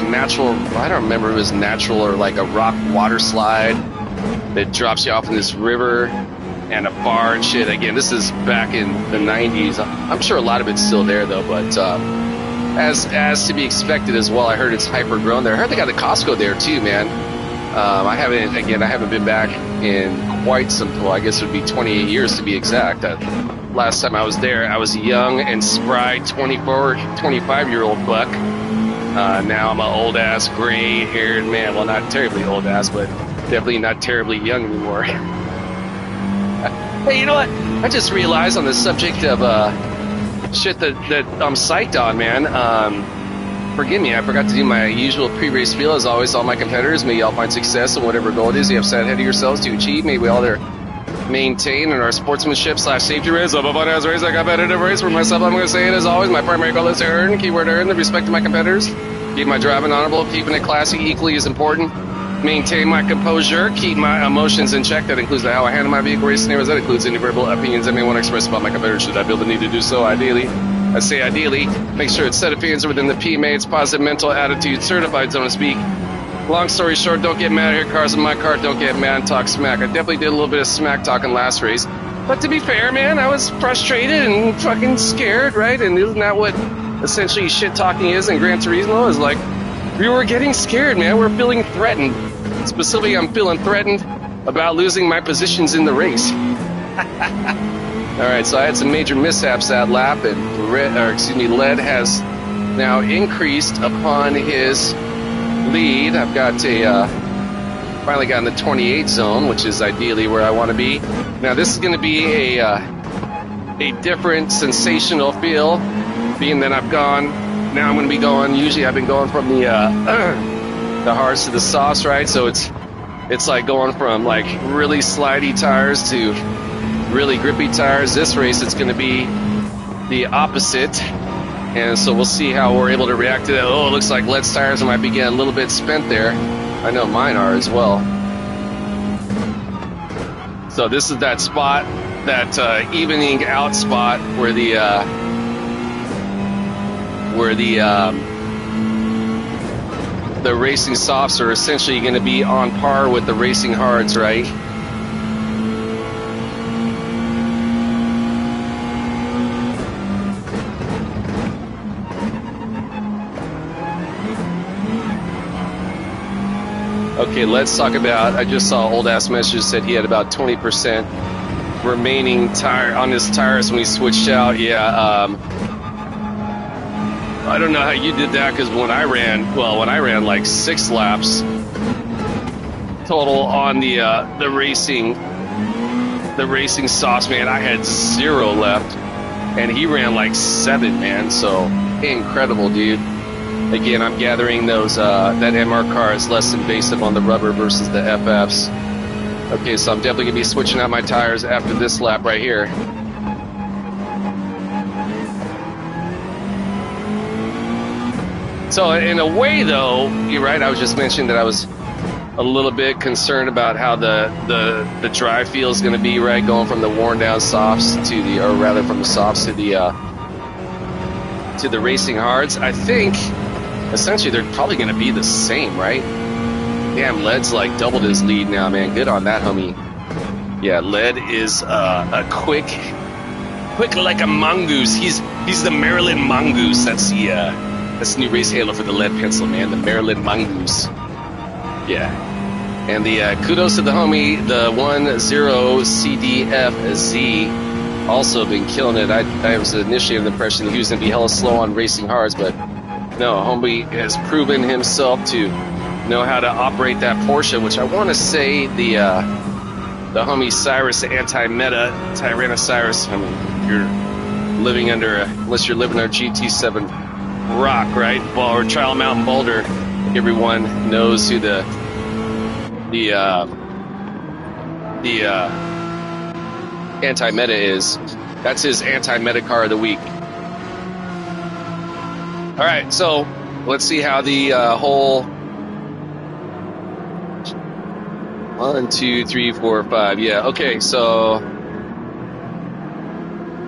natural, I don't remember if it was natural or like a rock water slide that drops you off in this river, and a bar and shit. Again, this is back in the 90s. I'm sure a lot of it's still there though, but as to be expected as well. I heard it's hyper grown there. I heard they got a Costco there too, man. I haven't been back in quite some, well, I guess it would be 28 years to be exact. Last time I was there, I was a young and spry 25-year-old buck. Now I'm an old ass, gray-haired man. Well, not terribly old ass, but definitely not terribly young anymore. Hey, you know what? I just realized on the subject of shit that I'm psyched on, man. Forgive me, I forgot to do my usual pre-race spiel. As always, all my competitors, may y'all find success in whatever goal it is you have set ahead of yourselves to achieve. May we all there maintain in our sportsmanship/safety race of a fun-ass race, a competitive race. For myself, I'm going to say it as always. My primary goal is to earn, keyword earn, the respect of my competitors. Keep my driving honorable, keeping it classy, equally as important. Maintain my composure, keep my emotions in check. That includes how I handle my vehicle race scenarios. That includes any verbal opinions I may want to express about my competitors should I feel the need to do so. Ideally, make sure it's set opinions within the PMA. It's positive mental attitude, certified, so to speak. Long story short, don't get mad. Here, cars in my car, don't get mad and talk smack. I definitely did a little bit of smack talking last race. But to be fair, man, I was frustrated and fucking scared, right? And isn't that what essentially shit talking is in Gran Turismo? Is like, we were getting scared, man. We're feeling threatened. Specifically, I'm feeling threatened about losing my positions in the race. All right, so I had some major mishaps that lap, and Led has now increased upon his lead. I've got finally got in the 28 zone, which is ideally where I want to be. Now, this is going to be a different sensational feel, being that I've gone. Now I'm going to be going. Usually, I've been going from the hards to the softs, right? So it's like going from like really slidey tires to really grippy tires. This race, it's going to be the opposite, and so we'll see how we're able to react to that. Oh, it looks like Led's tires might be getting a little bit spent there. I know mine are as well. So this is that spot, that evening out spot where the racing softs are essentially going to be on par with the racing hards, right? Okay, let's talk about, I just saw old ass message said he had about 20% remaining tire on his tires when he switched out. Yeah, I don't know how you did that, because when I ran like 6 laps total on the racing sauce, man, I had 0 left, and he ran like 7, man. So incredible, dude. Again, I'm gathering those that MR car is less invasive on the rubber versus the FFs. Okay, so I'm definitely gonna be switching out my tires after this lap right here. So in a way, though, you're right. I was just mentioning that I was a little bit concerned about how the drive feel is going to be, right, going from the worn down softs to the, or rather from the softs to the racing hards. I think essentially they're probably going to be the same, right? Damn, Led's like doubled his lead now, man. Good on that, homie. Yeah, Led is a quick like a mongoose. He's the Maryland mongoose. That's the new race halo for the Lead pencil, man. The Maryland mongoose. Yeah. And the kudos to the homie, the 10CDFZ, also been killing it. I was initially of the impression he was going to be hella slow on racing hards, but no, homie has proven himself to know how to operate that Porsche, which I want to say the homie Cyrus, the anti-meta Tyrannosaurus. I mean, you're living under, unless you're living under GT7 rock, right? Or Trial Mountain Boulder. Everyone knows who the anti-meta is. That's his anti-meta car of the week. All right, so let's see how the whole 1, 2, 3, 4, 5. Yeah, okay, so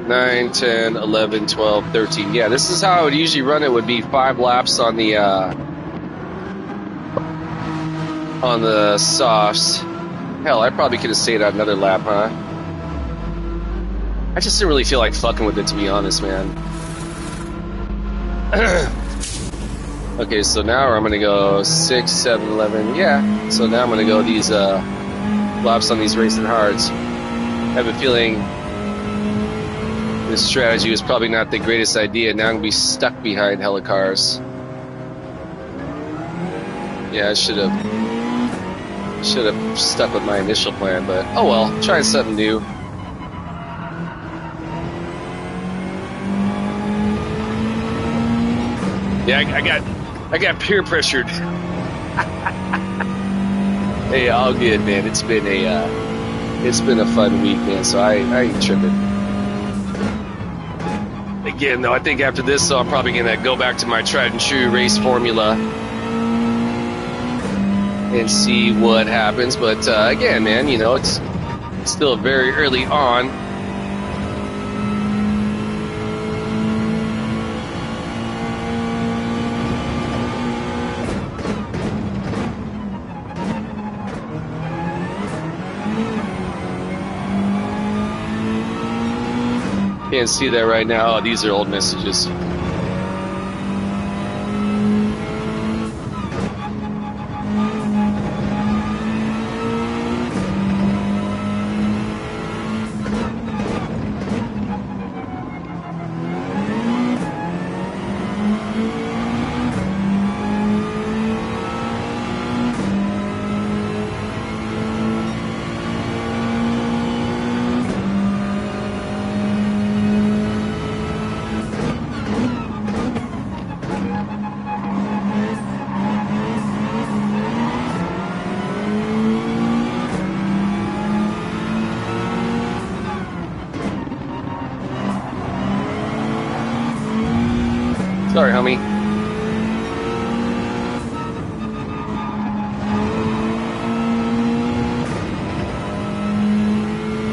9, 10, 11, 12, 13. Yeah, this is how I would usually run it. Would be 5 laps on the softs. Hell, I probably could have stayed out another lap, huh? I just didn't really feel like fucking with it, to be honest, man. Okay, so now I'm gonna go 6, 7, 11. Yeah, so now I'm gonna go these laps on these racing hards. I have a feeling this strategy was probably not the greatest idea. Now I'm gonna be stuck behind helicars. Yeah, I should have stuck with my initial plan, but oh well, trying something new. Yeah, I got peer pressured. Hey, all good, man. It's been a fun week, man. So I ain't tripping. Again, though, I think after this, so I'm probably gonna go back to my tried and true race formula and see what happens. But again, man, you know, it's still very early on. Can't see that right now. Oh, these are old messages. Sorry, homie.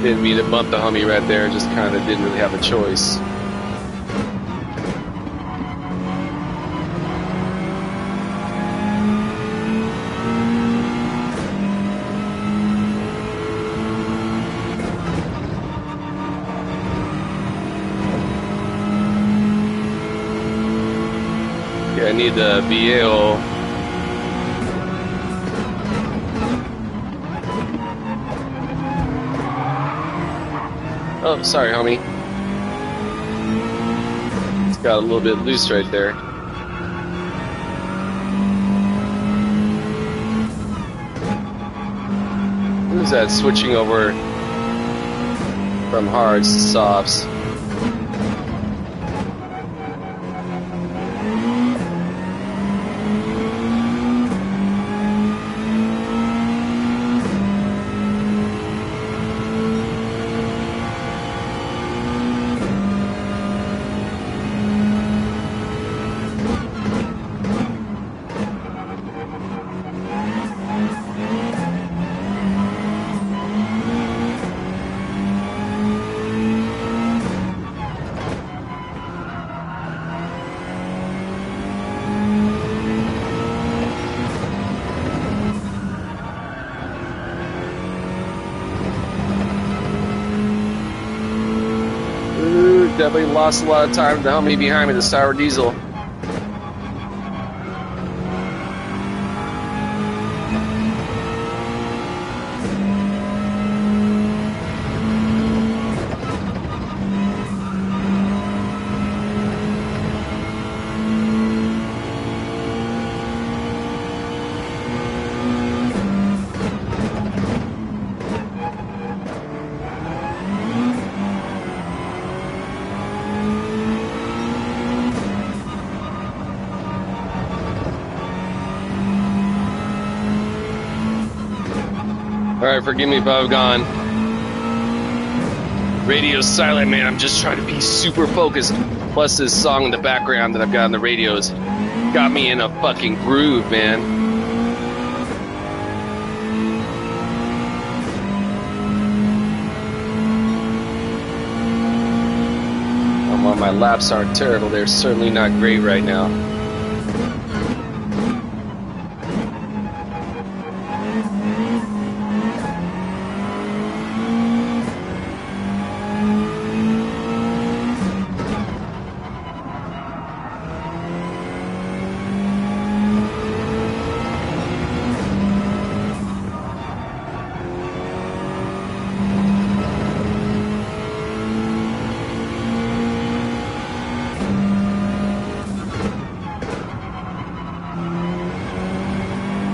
Didn't mean to bump the homie right there, just kind of didn't really have a choice. I need the Viejo. Oh, sorry, homie. It's got a little bit loose right there. Who's that switching over from hards to softs? Definitely lost a lot of time to the homie behind me, the Sour Diesel. Alright, forgive me if I've gone radio silent, man. I'm just trying to be super focused. Plus this song in the background that I've got on the radios got me in a fucking groove, man. While my laps aren't terrible, they're certainly not great right now.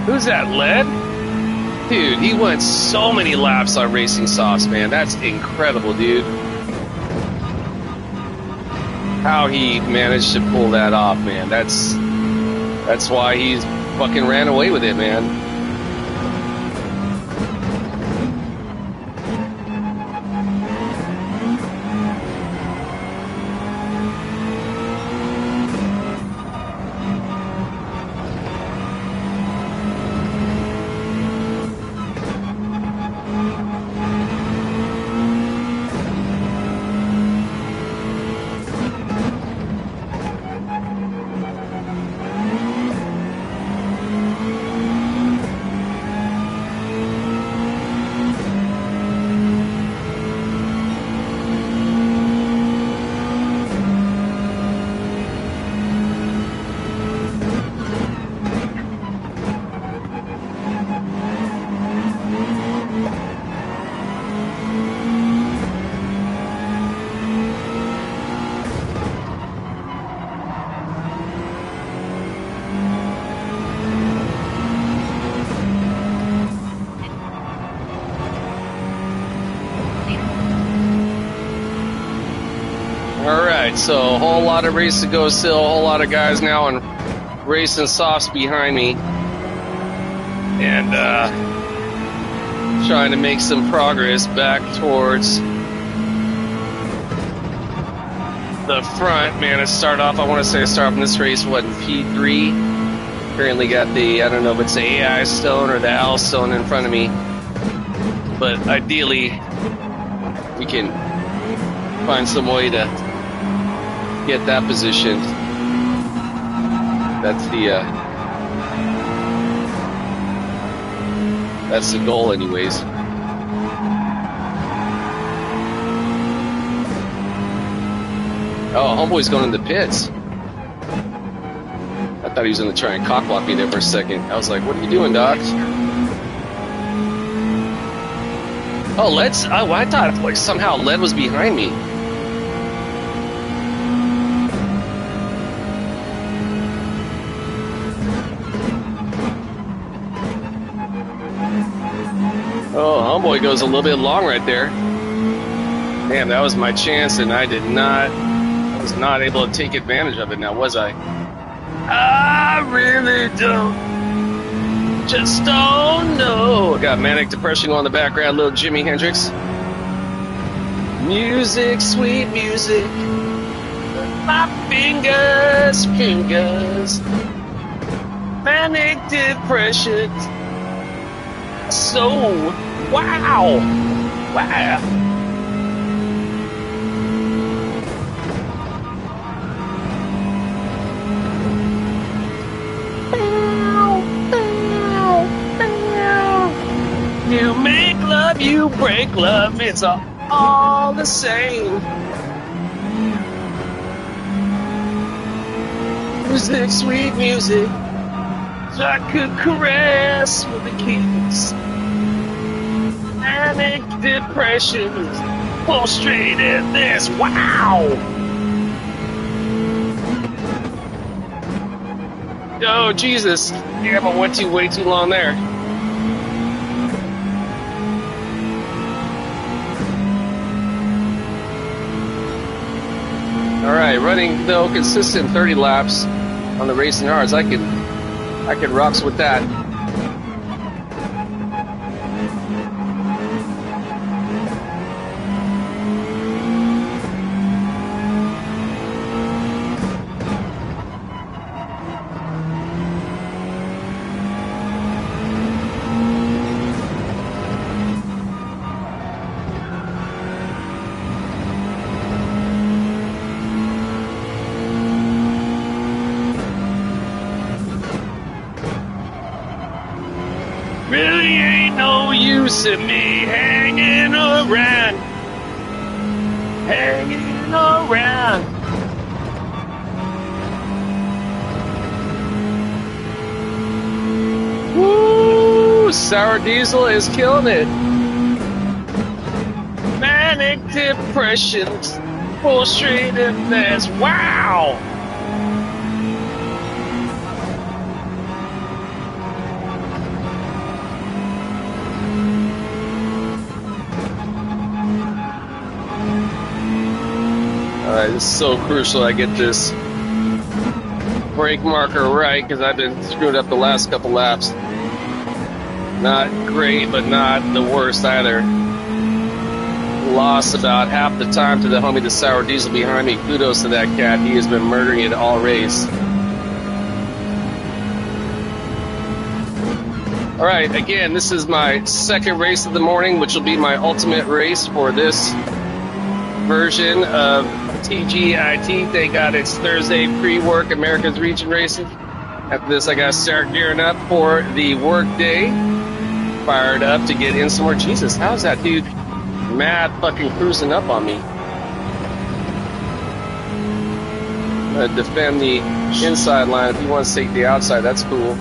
Who's that, Led? Dude, he went so many laps on Racing Softs, man. That's incredible, dude. How he managed to pull that off, man. That's why he's fucking ran away with it, man. So a whole lot of race to go still, a whole lot of guys now on Racing Softs behind me. And trying to make some progress back towards the front. Man, I start off in this race, what, in P3? Currently got the, I don't know if it's the AI stone or the Al stone in front of me. But ideally, we can find some way to get that position. That's the goal anyways. Oh, homeboy's going in the pits. I thought he was going to try and cockblock me there for a second. I was like, what are you doing, Doc? Oh, I thought like somehow Led was behind me. Oh, homeboy goes a little bit long right there. Damn, that was my chance, and I was not able to take advantage of it now, was I? I really just don't know. I got Manic Depression on the background, little Jimi Hendrix. Music, sweet music. My fingers. Manic Depression. So, wow. You make love, you break love, it's all the same. music, sweet music. So I could caress with the keys. Manic depression is frustrated this. Wow! Oh, Jesus. Damn, I went way too long there. All right, running, though, consistent 30 laps on the racing yards. I could rocks with that. Really ain't no use in me hanging around. Hanging around. Woo! Sour Diesel is killing it. Manic depressions, frustratedness. Wow! Alright, this is so crucial I get this brake marker right because I've been screwed up the last couple laps. Not great, but not the worst either. Lost about half the time to the homie, the Sour Diesel behind me. Kudos to that cat. He has been murdering it all race. Alright, again, this is my second race of the morning, which will be my ultimate race for this version of TGIT. Thank God it's Thursday pre-work America's Region Racing. After this, I got to start gearing up for the work day. Fired up to get in some more. Jesus, how's that dude mad fucking cruising up on me? I'm going to defend the inside line. If he wants to take the outside, that's cool.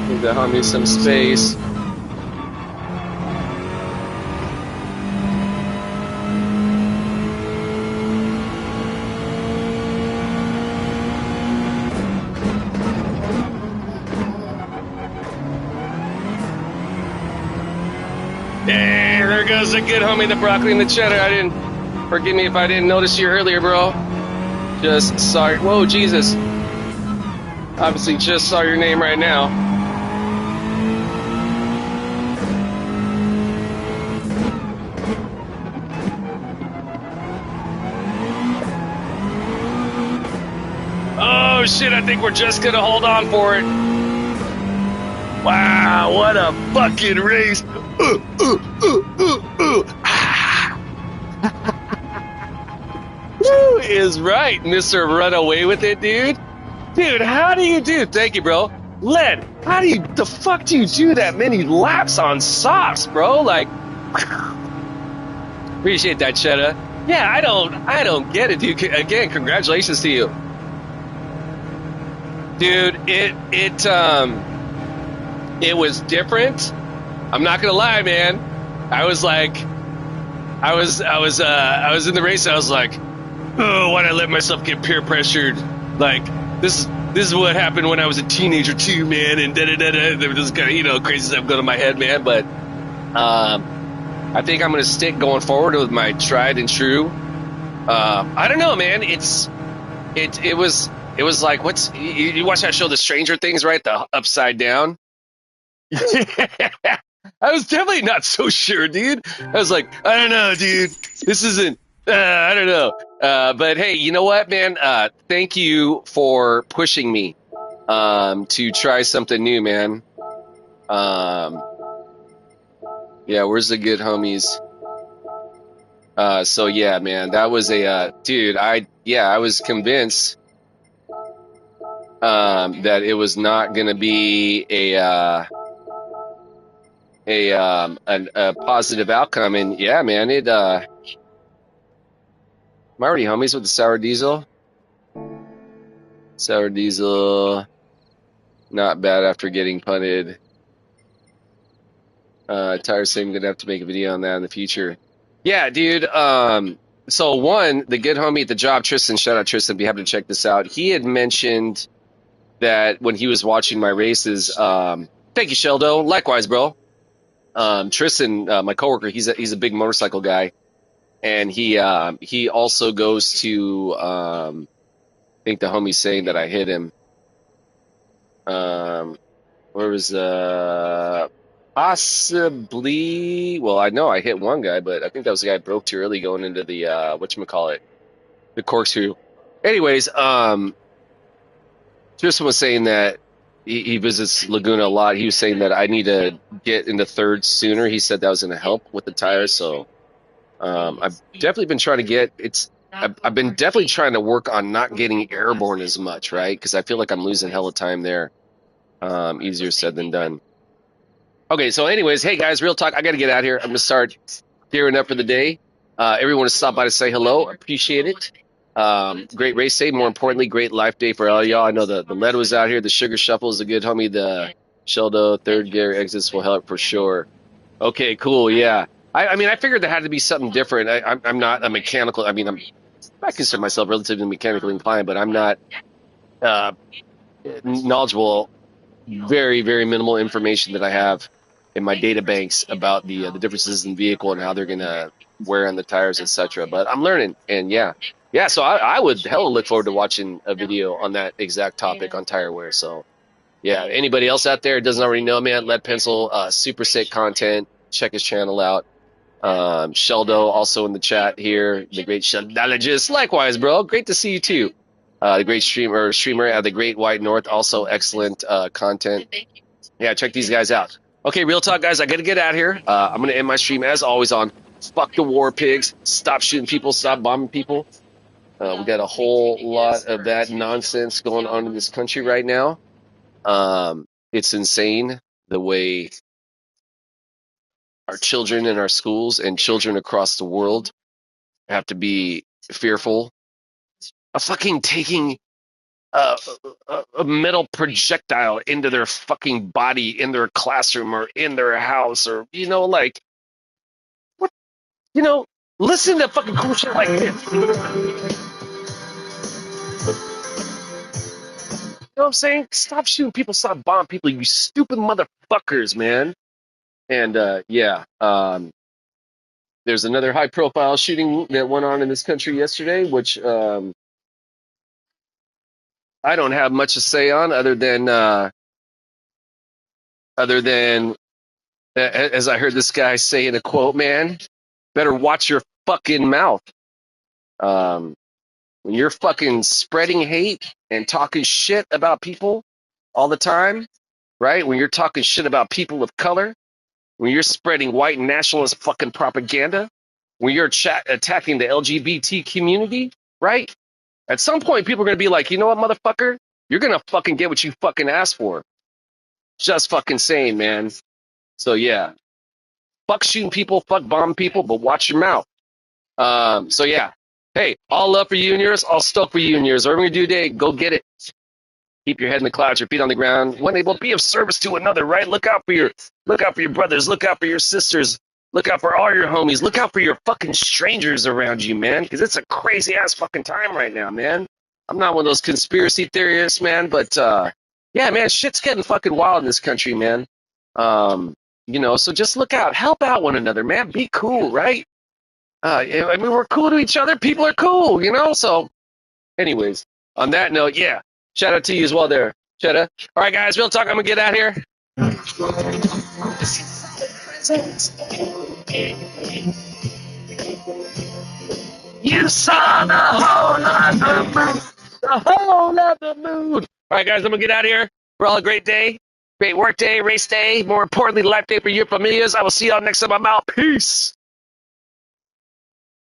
Give the homie some space. Hey, there goes the good homie, the broccoli and the cheddar. Forgive me if I didn't notice you earlier, bro. Just saw your, whoa, Jesus. Obviously just saw your name right now. Oh shit, I think we're just gonna hold on for it. Wow, what a fucking race. Woo is right, Mr. Run Away With It, dude. Dude, how do you do? Thank you, bro. Len, the fuck do you do that many laps on softs, bro? Like, appreciate that, Cheddar. Yeah, I don't get it, dude. Again, congratulations to you. Dude, it was different. I'm not gonna lie, man. I was in the race. And I was like, oh, why'd I let myself get peer pressured? Like this is what happened when I was a teenager too, man. And there was kind of crazy stuff going in my head, man. But I think I'm gonna stick going forward with my tried and true. I don't know, man. It was like, you watch that show, The Stranger Things, right? The Upside Down. I was definitely not so sure, dude. I was like, I don't know, dude. This isn't, I don't know. But hey, you know what, man? Thank you for pushing me to try something new, man. Yeah, where's the good homies? So yeah, man, that was a, dude, I was convinced that it was not going to be a positive outcome. And yeah, man, I'm already homies with the sour diesel. Sour diesel, not bad after getting punted. Tires saying I'm gonna have to make a video on that in the future. Yeah, dude. So one, the good homie at the job, Tristan, shout out Tristan, be happy to check this out. He had mentioned that when he was watching my races, thank you, Sheldo. Likewise, bro. Tristan, my coworker, he's a big motorcycle guy, and he also goes to I think the homie's saying that I hit him. Where was possibly? Well, I know I hit one guy, but I think that was the guy I broke too early going into the whatchamacallit, the corkscrew. Anyways, Tristan was saying that he visits Laguna a lot. He was saying that I need to get into third sooner. He said that was going to help with the tires. So I've definitely been trying to get I've been definitely trying to work on not getting airborne as much, right? Because I feel like I'm losing hella time there. Easier said than done. Okay, so anyways, hey guys, real talk. I got to get out here. I'm going to start gearing up for the day. Everyone has stopped by to say hello. Appreciate it. Great race day. More importantly, great life day for all y'all. I know the lead was out here. The sugar shuffle is a good homie. The Sheldo third gear exits will help for sure. Okay, cool. Yeah. I mean, I figured there had to be something different. I'm not a mechanical. I mean, I consider myself relatively mechanically inclined, but I'm not knowledgeable. Very, very minimal information that I have in my data banks about the differences in vehicle and how they're gonna wear on the tires, etc. But I'm learning, and yeah. So I would hella look forward to watching a video on that exact topic on tire wear. So yeah, anybody else out there doesn't already know, man, Lead Pencil, super sick content. Check his channel out. Sheldo also in the chat here, the great Sheldologist. Likewise, bro. Great to see you too. The great streamer at the Great White North, also excellent content. Yeah, check these guys out. Okay, real talk, guys. I gotta get out here. I'm gonna end my stream as always on "Fuck the War Pigs." Stop shooting people. Stop bombing people. We got a whole lot of that nonsense going on in this country right now. It's insane the way our children in our schools and children across the world have to be fearful of fucking taking a metal projectile into their fucking body in their classroom or in their house, or like what, listen to fucking cool shit like this. You know what I'm saying? Stop shooting people, stop bombing people, you stupid motherfuckers, man. And there's another high profile shooting that went on in this country yesterday, which I don't have much to say on other than as I heard this guy say in a quote, man, better watch your fucking mouth. When you're fucking spreading hate and talking shit about people all the time, right? When you're talking shit about people of color, when you're spreading white nationalist fucking propaganda, when you're attacking the LGBT community, right? At some point, people are going to be like, you know what, motherfucker? You're going to fucking get what you fucking asked for. Just fucking saying, man. So, yeah. Fuck shooting people, fuck bombing people, but watch your mouth. So, yeah. Hey, all love for you and yours. All stoked for you and yours. Whatever you do today, go get it. Keep your head in the clouds, your feet on the ground. One day will be of service to another, right? Look out for your brothers. Look out for your sisters. Look out for all your homies. Look out for your fucking strangers around you, man, because it's a crazy ass fucking time right now, man. I'm not one of those conspiracy theorists, man, but yeah, man, shit's getting fucking wild in this country, man. So just look out, help out one another, man. Be cool, right? I mean, we're cool to each other. People are cool, So, anyways, on that note, yeah. Shout out to you as well there, Cheddar. All right, guys, real talk. I'm going to get out here. You saw the whole of the moon. The whole of the moon. All right, guys, I'm going to get out of here. For all a great day, great work day, race day, more importantly, life day for your familias. I will see y'all next time I'm out. Peace.